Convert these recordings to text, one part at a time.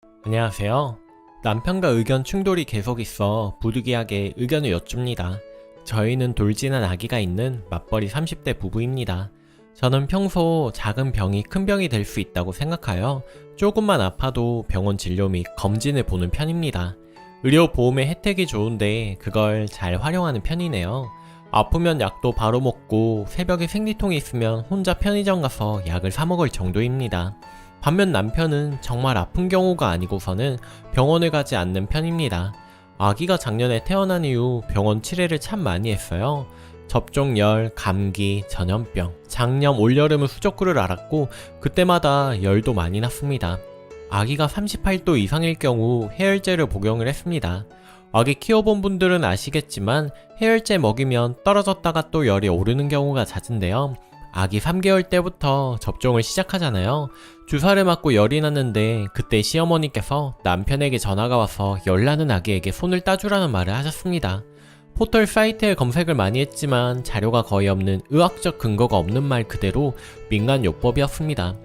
안녕하세요. 남편과 의견 충돌이 계속 있어 부득이하게 의견을 여쭙니다. 저희는 돌진한 아기가 있는 맞벌이 30대 부부입니다. 저는 평소 작은 병이 큰 병이 될 수 있다고 생각하여 조금만 아파도 병원 진료 및 검진을 보는 편입니다. 의료보험의 혜택이 좋은데 그걸 잘 활용하는 편이네요. 아프면 약도 바로 먹고 새벽에 생리통이 있으면 혼자 편의점 가서 약을 사 먹을 정도입니다. 반면 남편은 정말 아픈 경우가 아니고서는 병원을 가지 않는 편입니다. 아기가 작년에 태어난 이후 병원 치레를 참 많이 했어요. 접종열, 감기, 전염병, 작년 올여름은 수족구를 앓았고 그때마다 열도 많이 났습니다. 아기가 38도 이상일 경우 해열제를 복용을 했습니다. 아기 키워본 분들은 아시겠지만 해열제 먹이면 떨어졌다가 또 열이 오르는 경우가 잦은데요. 아기 3개월 때부터 접종을 시작하잖아요. 주사를 맞고 열이 났는데 그때 시어머니께서 남편에게 전화가 와서 열나는 아기에게 손을 따주라는 말을 하셨습니다. 포털 사이트에 검색을 많이 했지만 자료가 거의 없는 의학적 근거가 없는 말 그대로 민간요법이었습니다.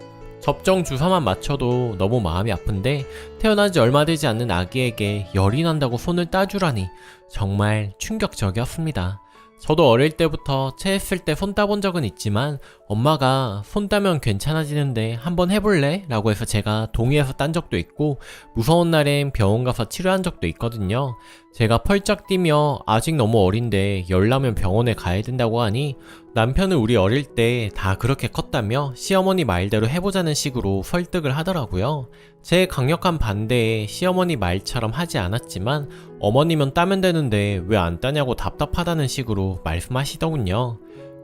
접종 주사만 맞춰도 너무 마음이 아픈데 태어난 지 얼마 되지 않는 아기에게 열이 난다고 손을 따주라니 정말 충격적이었습니다. 저도 어릴 때부터 체했을 때 손 따본 적은 있지만 엄마가 손 따면 괜찮아지는데 한번 해볼래? 라고 해서 제가 동의해서 딴 적도 있고 무서운 날엔 병원 가서 치료한 적도 있거든요. 제가 펄쩍 뛰며 아직 너무 어린데 열나면 병원에 가야 된다고 하니 남편은 우리 어릴 때 다 그렇게 컸다며 시어머니 말대로 해보자는 식으로 설득을 하더라고요. 제 강력한 반대에 시어머니 말처럼 하지 않았지만 어머니면 따면 되는데 왜 안 따냐고 답답하다는 식으로 말씀하시더군요.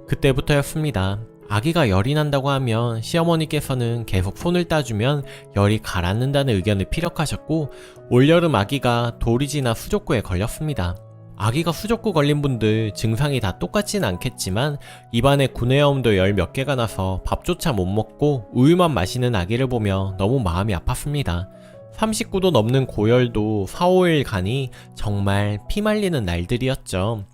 그때부터였습니다. 아기가 열이 난다고 하면 시어머니께서는 계속 손을 따주면 열이 가라앉는다는 의견을 피력하셨고 올여름 아기가 돌이지나 수족구에 걸렸습니다. 아기가 수족구 걸린 분들 증상이 다 똑같진 않겠지만 입안에 구내염도 열 몇 개가 나서 밥조차 못 먹고 우유만 마시는 아기를 보며 너무 마음이 아팠습니다. 39도 넘는 고열도 4, 5일 가니 정말 피말리는 날들이었죠.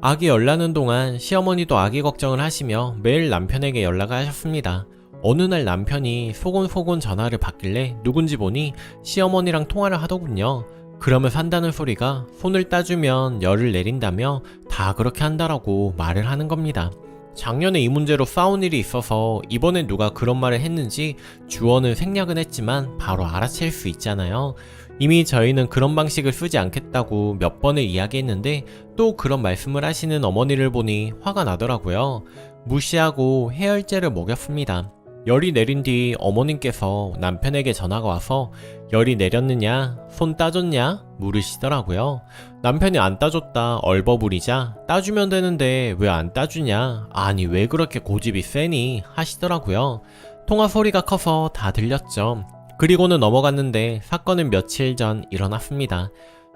아기 열나는 동안 시어머니도 아기 걱정을 하시며 매일 남편에게 연락을 하셨습니다. 어느 날 남편이 소곤소곤 전화를 받길래 누군지 보니 시어머니랑 통화를 하더군요. 그러면서 한다는 소리가 손을 따주면 열을 내린다며 다 그렇게 한다라고 말을 하는 겁니다. 작년에 이 문제로 싸운 일이 있어서 이번에 누가 그런 말을 했는지 주어는 생략은 했지만 바로 알아챌 수 있잖아요. 이미 저희는 그런 방식을 쓰지 않겠다고 몇 번을 이야기했는데 또 그런 말씀을 하시는 어머니를 보니 화가 나더라고요. 무시하고 해열제를 먹였습니다. 열이 내린 뒤 어머님께서 남편에게 전화가 와서 열이 내렸느냐, 손 따줬냐 물으시더라고요. 남편이 안 따줬다 얼버무리자 따주면 되는데 왜 안 따주냐, 아니 왜 그렇게 고집이 세니 하시더라고요. 통화 소리가 커서 다 들렸죠. 그리고는 넘어갔는데 사건은 며칠 전 일어났습니다.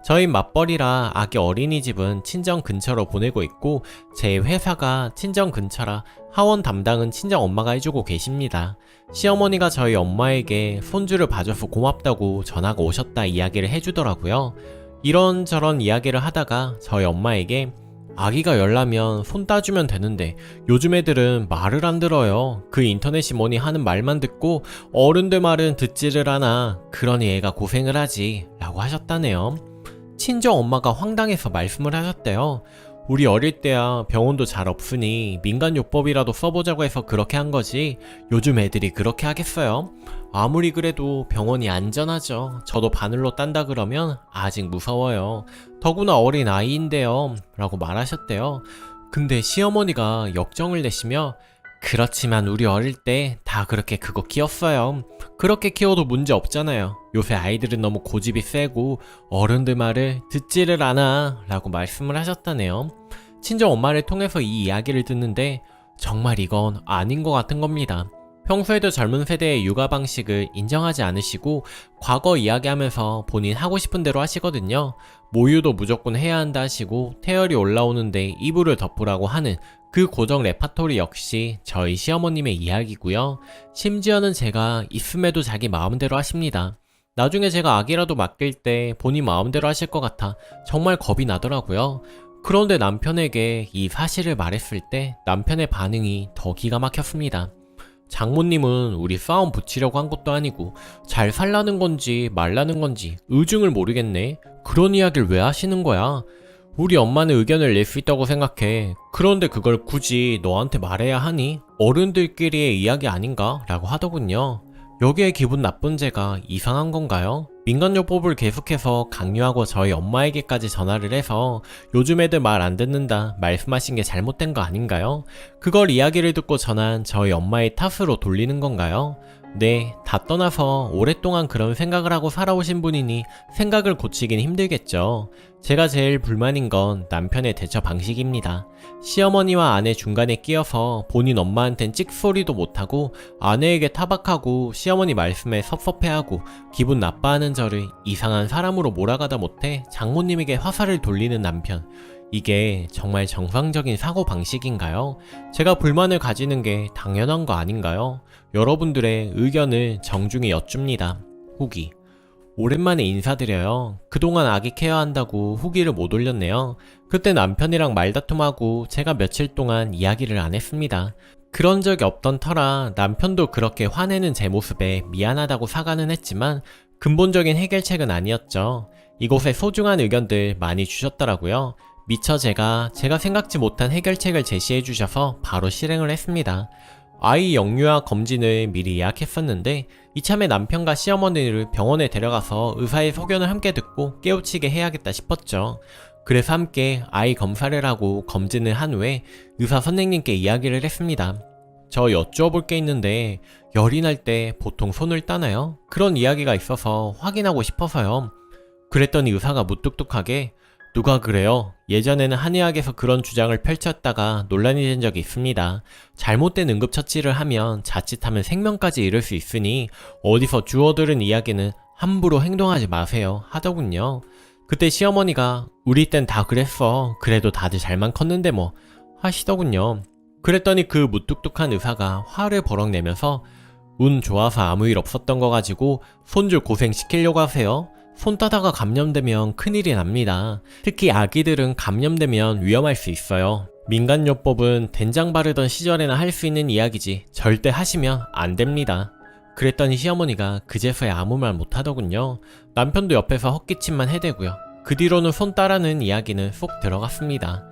저희 맞벌이라 아기 어린이집은 친정 근처로 보내고 있고 제 회사가 친정 근처라 하원 담당은 친정 엄마가 해주고 계십니다. 시어머니가 저희 엄마에게 손주를 봐줘서 고맙다고 전화가 오셨다 이야기를 해주더라고요. 이런저런 이야기를 하다가 저희 엄마에게 아기가 열나면 손 따주면 되는데 요즘 애들은 말을 안 들어요. 그 인터넷이 뭐니 하는 말만 듣고 어른들 말은 듣지를 않아. 그러니 애가 고생을 하지 라고 하셨다네요. 친정 엄마가 황당해서 말씀을 하셨대요. 우리 어릴 때야 병원도 잘 없으니 민간요법이라도 써보자고 해서 그렇게 한 거지 요즘 애들이 그렇게 하겠어요? 아무리 그래도 병원이 안전하죠. 저도 바늘로 딴다 그러면 아직 무서워요. 더구나 어린 아이인데요 라고 말하셨대요. 근데 시어머니가 역정을 내시며 그렇지만 우리 어릴 때 다 그렇게 그거 키웠어요. 그렇게 키워도 문제 없잖아요. 요새 아이들은 너무 고집이 세고 어른들 말을 듣지를 않아 라고 말씀을 하셨다네요. 친정 엄마를 통해서 이 이야기를 듣는데 정말 이건 아닌 것 같은 겁니다. 평소에도 젊은 세대의 육아 방식을 인정하지 않으시고 과거 이야기하면서 본인 하고 싶은 대로 하시거든요. 모유도 무조건 해야 한다 하시고 태열이 올라오는데 이불을 덮으라고 하는 그 고정 레파토리 역시 저희 시어머님의 이야기고요. 심지어는 제가 있음에도 자기 마음대로 하십니다. 나중에 제가 아기라도 맡길 때 본인 마음대로 하실 것 같아 정말 겁이 나더라고요. 그런데 남편에게 이 사실을 말했을 때 남편의 반응이 더 기가 막혔습니다. 장모님은 우리 싸움 붙이려고 한 것도 아니고 잘 살라는 건지 말라는 건지 의중을 모르겠네. 그런 이야기를 왜 하시는 거야? 우리 엄마는 의견을 낼 수 있다고 생각해. 그런데 그걸 굳이 너한테 말해야 하니? 어른들끼리의 이야기 아닌가? 라고 하더군요. 여기에 기분 나쁜 제가 이상한 건가요? 민간요법을 계속해서 강요하고 저희 엄마에게까지 전화를 해서 요즘 애들 말 안 듣는다 말씀하신 게 잘못된 거 아닌가요? 그걸 이야기를 듣고 전한 저희 엄마의 탓으로 돌리는 건가요? 네, 다 떠나서 오랫동안 그런 생각을 하고 살아오신 분이니 생각을 고치긴 힘들겠죠. 제가 제일 불만인 건 남편의 대처 방식입니다. 시어머니와 아내 중간에 끼어서 본인 엄마한텐 찍소리도 못하고 아내에게 타박하고 시어머니 말씀에 섭섭해하고 기분 나빠하는 저를 이상한 사람으로 몰아가다 못해 장모님에게 화살을 돌리는 남편. 이게 정말 정상적인 사고방식인가요? 제가 불만을 가지는 게 당연한 거 아닌가요? 여러분들의 의견을 정중히 여쭙니다. 후기. 오랜만에 인사드려요. 그동안 아기 케어한다고 후기를 못 올렸네요. 그때 남편이랑 말다툼하고 제가 며칠 동안 이야기를 안 했습니다. 그런 적이 없던 터라 남편도 그렇게 화내는 제 모습에 미안하다고 사과는 했지만 근본적인 해결책은 아니었죠. 이곳에 소중한 의견들 많이 주셨더라고요. 미처 제가 생각지 못한 해결책을 제시해 주셔서 바로 실행을 했습니다. 아이 영유아 검진을 미리 예약했었는데 이참에 남편과 시어머니를 병원에 데려가서 의사의 소견을 함께 듣고 깨우치게 해야겠다 싶었죠. 그래서 함께 아이 검사를 하고 검진을 한 후에 의사 선생님께 이야기를 했습니다. 저 여쭈어 볼 게 있는데 열이 날 때 보통 손을 따나요? 그런 이야기가 있어서 확인하고 싶어서요. 그랬더니 의사가 무뚝뚝하게 누가 그래요? 예전에는 한의학에서 그런 주장을 펼쳤다가 논란이 된 적이 있습니다. 잘못된 응급처치를 하면 자칫하면 생명까지 잃을 수 있으니 어디서 주워들은 이야기는 함부로 행동하지 마세요 하더군요. 그때 시어머니가 우리 땐 다 그랬어. 그래도 다들 잘만 컸는데 뭐 하시더군요. 그랬더니 그 무뚝뚝한 의사가 화를 버럭 내면서 운 좋아서 아무 일 없었던 거 가지고 손주 고생시키려고 하세요? 손 따다가 감염되면 큰일이 납니다. 특히 아기들은 감염되면 위험할 수 있어요. 민간요법은 된장 바르던 시절에나 할 수 있는 이야기지 절대 하시면 안 됩니다. 그랬더니 시어머니가 그제서야 아무 말 못하더군요. 남편도 옆에서 헛기침만 해대고요. 그 뒤로는 손 따라는 이야기는 쏙 들어갔습니다.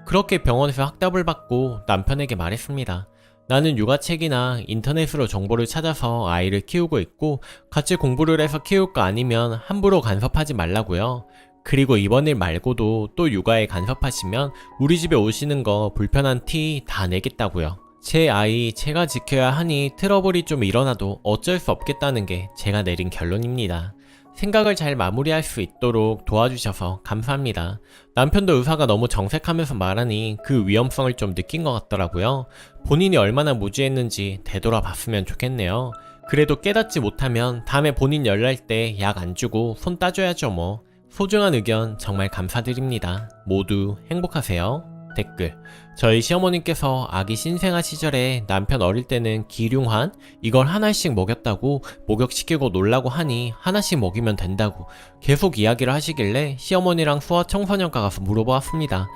그렇게 병원에서 확답을 받고 남편에게 말했습니다. 나는 육아책이나 인터넷으로 정보를 찾아서 아이를 키우고 있고 같이 공부를 해서 키울 거 아니면 함부로 간섭하지 말라고요. 그리고 이번 일 말고도 또 육아에 간섭하시면 우리 집에 오시는 거 불편한 티 다 내겠다고요. 제 아이 제가 지켜야 하니 트러블이 좀 일어나도 어쩔 수 없겠다는 게 제가 내린 결론입니다. 생각을 잘 마무리할 수 있도록 도와주셔서 감사합니다. 남편도 의사가 너무 정색하면서 말하니 그 위험성을 좀 느낀 것 같더라고요. 본인이 얼마나 무지했는지 되돌아봤으면 좋겠네요. 그래도 깨닫지 못하면 다음에 본인 열날 때 약 안 주고 손 따줘야죠 뭐. 소중한 의견 정말 감사드립니다. 모두 행복하세요. 댓글. 저희 시어머님께서 아기 신생아 시절에 남편 어릴 때는 기륭환 이걸 하나씩 먹였다고 목욕시키고 놀라고 하니 하나씩 먹이면 된다고 계속 이야기를 하시길래 시어머니랑 소아청소년과 가서 물어보았습니다.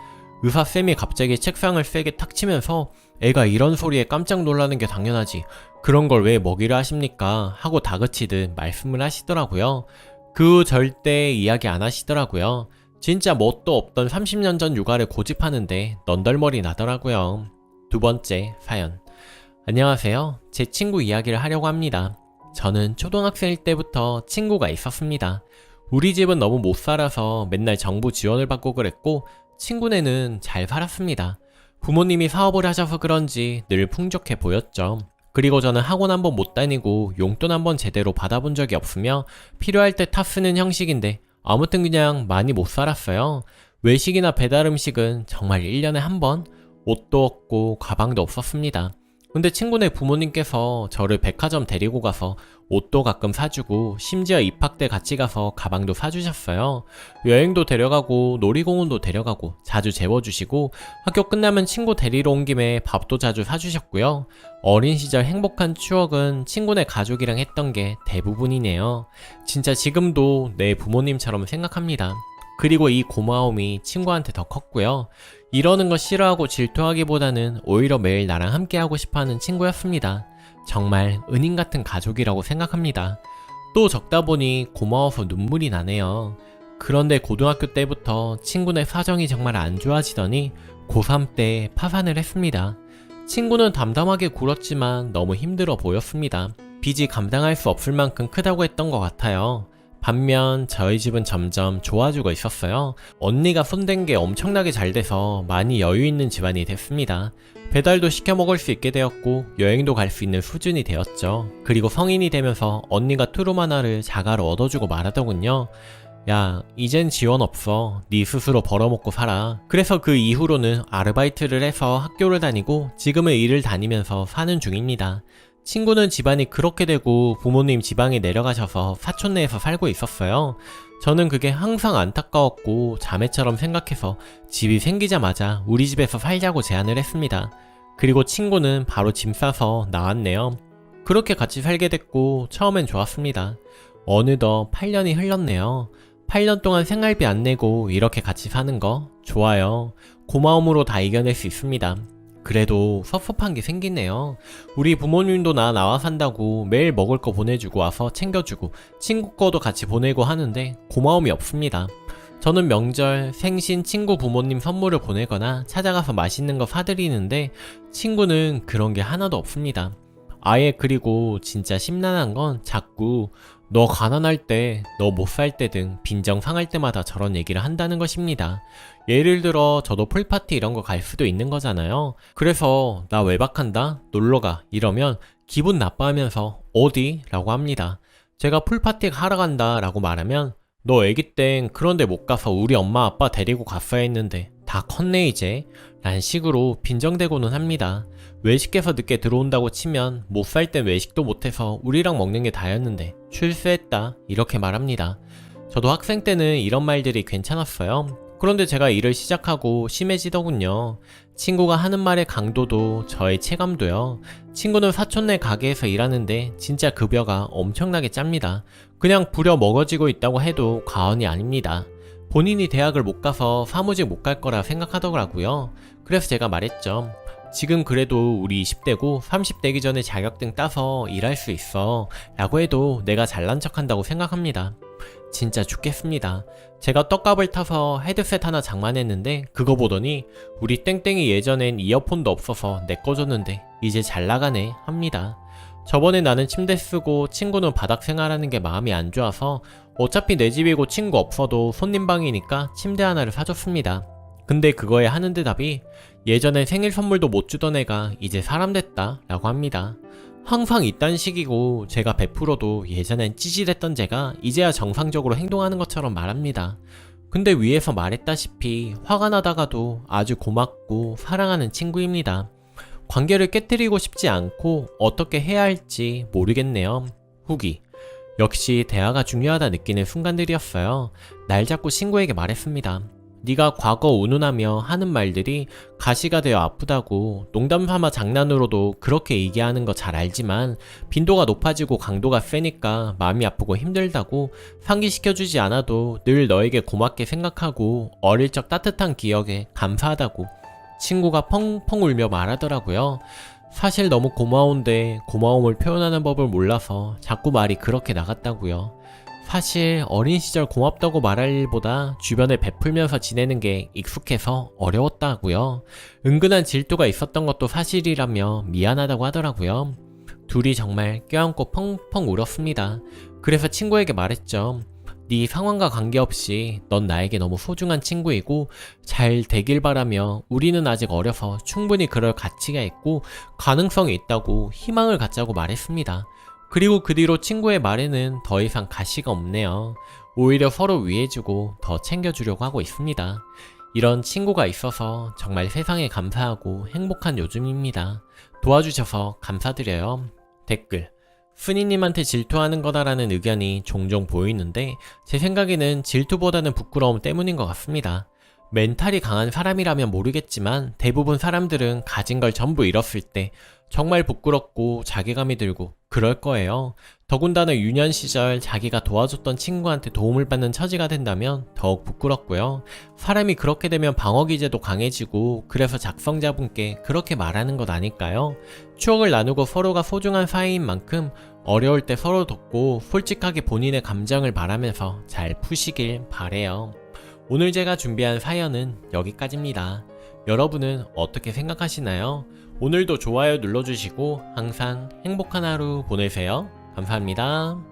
의사쌤이 갑자기 책상을 세게 탁 치면서 애가 이런 소리에 깜짝 놀라는 게 당연하지 그런 걸 왜 먹이려 하십니까? 하고 다그치듯 말씀을 하시더라고요. 그 후 절대 이야기 안 하시더라고요. 진짜 뭣도 없던 30년 전 육아를 고집하는데 넌덜머리 나더라고요. 두 번째 사연. 안녕하세요. 제 친구 이야기를 하려고 합니다. 저는 초등학생일 때부터 친구가 있었습니다. 우리 집은 너무 못 살아서 맨날 정부 지원을 받고 그랬고 친구네는 잘 살았습니다. 부모님이 사업을 하셔서 그런지 늘 풍족해 보였죠. 그리고 저는 학원 한번 못 다니고 용돈 한번 제대로 받아본 적이 없으며 필요할 때 타 쓰는 형식인데 아무튼 그냥 많이 못 살았어요. 외식이나 배달 음식은 정말 1년에 한 번? 옷도 없고 가방도 없었습니다. 근데 친구네 부모님께서 저를 백화점 데리고 가서 옷도 가끔 사주고 심지어 입학 때 같이 가서 가방도 사주셨어요. 여행도 데려가고 놀이공원도 데려가고 자주 재워주시고 학교 끝나면 친구 데리러 온 김에 밥도 자주 사주셨고요. 어린 시절 행복한 추억은 친구네 가족이랑 했던 게 대부분이네요. 진짜 지금도 내 부모님처럼 생각합니다. 그리고 이 고마움이 친구한테 더 컸고요. 이러는 거 싫어하고 질투하기보다는 오히려 매일 나랑 함께하고 싶어하는 친구였습니다. 정말 은인 같은 가족이라고 생각합니다. 또 적다 보니 고마워서 눈물이 나네요. 그런데 고등학교 때부터 친구네 사정이 정말 안 좋아지더니 고3 때 파산을 했습니다. 친구는 담담하게 굴었지만 너무 힘들어 보였습니다. 빚이 감당할 수 없을 만큼 크다고 했던 것 같아요. 반면 저희 집은 점점 좋아지고 있었어요. 언니가 손댄 게 엄청나게 잘 돼서 많이 여유 있는 집안이 됐습니다. 배달도 시켜 먹을 수 있게 되었고 여행도 갈 수 있는 수준이 되었죠. 그리고 성인이 되면서 언니가 트룸 하나를 자가로 얻어주고 말하더군요. 야, 이젠 지원 없어. 네 스스로 벌어먹고 살아. 그래서 그 이후로는 아르바이트를 해서 학교를 다니고 지금은 일을 다니면서 사는 중입니다. 친구는 집안이 그렇게 되고 부모님 지방에 내려가셔서 사촌네에서 살고 있었어요. 저는 그게 항상 안타까웠고 자매처럼 생각해서 집이 생기자마자 우리 집에서 살자고 제안을 했습니다. 그리고 친구는 바로 짐 싸서 나왔네요. 그렇게 같이 살게 됐고 처음엔 좋았습니다. 어느덧 8년이 흘렀네요. 8년 동안 생활비 안 내고 이렇게 같이 사는 거 좋아요. 고마움으로 다 이겨낼 수 있습니다. 그래도 섭섭한 게 생기네요. 우리 부모님도 나 나와 산다고 매일 먹을 거 보내주고 와서 챙겨주고 친구 거도 같이 보내고 하는데 고마움이 없습니다. 저는 명절, 생신, 친구 부모님 선물을 보내거나 찾아가서 맛있는 거 사드리는데 친구는 그런 게 하나도 없습니다. 아예 그리고 진짜 심란한 건 자꾸 너 가난할 때, 너 못 살 때 등 빈정 상할 때마다 저런 얘기를 한다는 것입니다. 예를 들어 저도 풀파티 이런 거 갈 수도 있는 거잖아요. 그래서 나 외박한다? 놀러가 이러면 기분 나빠하면서 어디? 라고 합니다. 제가 풀파티 하러 간다 라고 말하면 너 애기 땐 그런데 못 가서 우리 엄마 아빠 데리고 갔어야 했는데 다 컸네 이제 라는 식으로 빈정대고는 합니다. 외식해서 늦게 들어온다고 치면 못 살 땐 외식도 못해서 우리랑 먹는 게 다였는데 출세했다 이렇게 말합니다. 저도 학생 때는 이런 말들이 괜찮았어요. 그런데 제가 일을 시작하고 심해지더군요. 친구가 하는 말의 강도도 저의 체감도요. 친구는 사촌네 가게에서 일하는데 진짜 급여가 엄청나게 짭니다. 그냥 부려 먹어지고 있다고 해도 과언이 아닙니다. 본인이 대학을 못 가서 사무직 못 갈 거라 생각하더라고요. 그래서 제가 말했죠. 지금 그래도 우리 20대고 30대기 전에 자격증 따서 일할 수 있어 라고 해도 내가 잘난 척 한다고 생각합니다. 진짜 죽겠습니다. 제가 떡값을 타서 헤드셋 하나 장만했는데 그거 보더니 우리 땡땡이 예전엔 이어폰도 없어서 내 거 줬는데 이제 잘 나가네 합니다. 저번에 나는 침대 쓰고 친구는 바닥 생활하는 게 마음이 안 좋아서 어차피 내 집이고 친구 없어도 손님 방이니까 침대 하나를 사줬습니다. 근데 그거에 하는 대답이 예전에 생일 선물도 못 주던 애가 이제 사람 됐다 라고 합니다. 항상 이딴 식이고 제가 베풀어도 예전엔 찌질했던 제가 이제야 정상적으로 행동하는 것처럼 말합니다. 근데 위에서 말했다시피 화가 나다가도 아주 고맙고 사랑하는 친구입니다. 관계를 깨뜨리고 싶지 않고 어떻게 해야 할지 모르겠네요. 후기. 역시 대화가 중요하다 느끼는 순간들이었어요. 날 잡고 친구에게 말했습니다. 네가 과거 운운하며 하는 말들이 가시가 되어 아프다고 농담 삼아 장난으로도 그렇게 얘기하는 거 잘 알지만 빈도가 높아지고 강도가 세니까 마음이 아프고 힘들다고 상기시켜주지 않아도 늘 너에게 고맙게 생각하고 어릴 적 따뜻한 기억에 감사하다고 친구가 펑펑 울며 말하더라고요. 사실 너무 고마운데 고마움을 표현하는 법을 몰라서 자꾸 말이 그렇게 나갔다고요. 사실 어린 시절 고맙다고 말할 일보다 주변에 베풀면서 지내는 게 익숙해서 어려웠다고요. 은근한 질투가 있었던 것도 사실이라며 미안하다고 하더라고요. 둘이 정말 껴안고 펑펑 울었습니다. 그래서 친구에게 말했죠. 네 상황과 관계없이 넌 나에게 너무 소중한 친구이고 잘 되길 바라며 우리는 아직 어려서 충분히 그럴 가치가 있고 가능성이 있다고 희망을 갖자고 말했습니다. 그리고 그 뒤로 친구의 말에는 더 이상 가시가 없네요. 오히려 서로 위해주고 더 챙겨주려고 하고 있습니다. 이런 친구가 있어서 정말 세상에 감사하고 행복한 요즘입니다. 도와주셔서 감사드려요. 댓글. 순이님한테 질투하는 거다라는 의견이 종종 보이는데 제 생각에는 질투보다는 부끄러움 때문인 것 같습니다. 멘탈이 강한 사람이라면 모르겠지만 대부분 사람들은 가진 걸 전부 잃었을 때 정말 부끄럽고 자괴감이 들고 그럴 거예요. 더군다나 유년 시절 자기가 도와줬던 친구한테 도움을 받는 처지가 된다면 더욱 부끄럽고요. 사람이 그렇게 되면 방어 기제도 강해지고 그래서 작성자분께 그렇게 말하는 것 아닐까요? 추억을 나누고 서로가 소중한 사이인 만큼 어려울 때 서로 돕고 솔직하게 본인의 감정을 말하면서 잘 푸시길 바래요. 오늘 제가 준비한 사연은 여기까지입니다. 여러분은 어떻게 생각하시나요? 오늘도 좋아요 눌러주시고 항상 행복한 하루 보내세요. 감사합니다.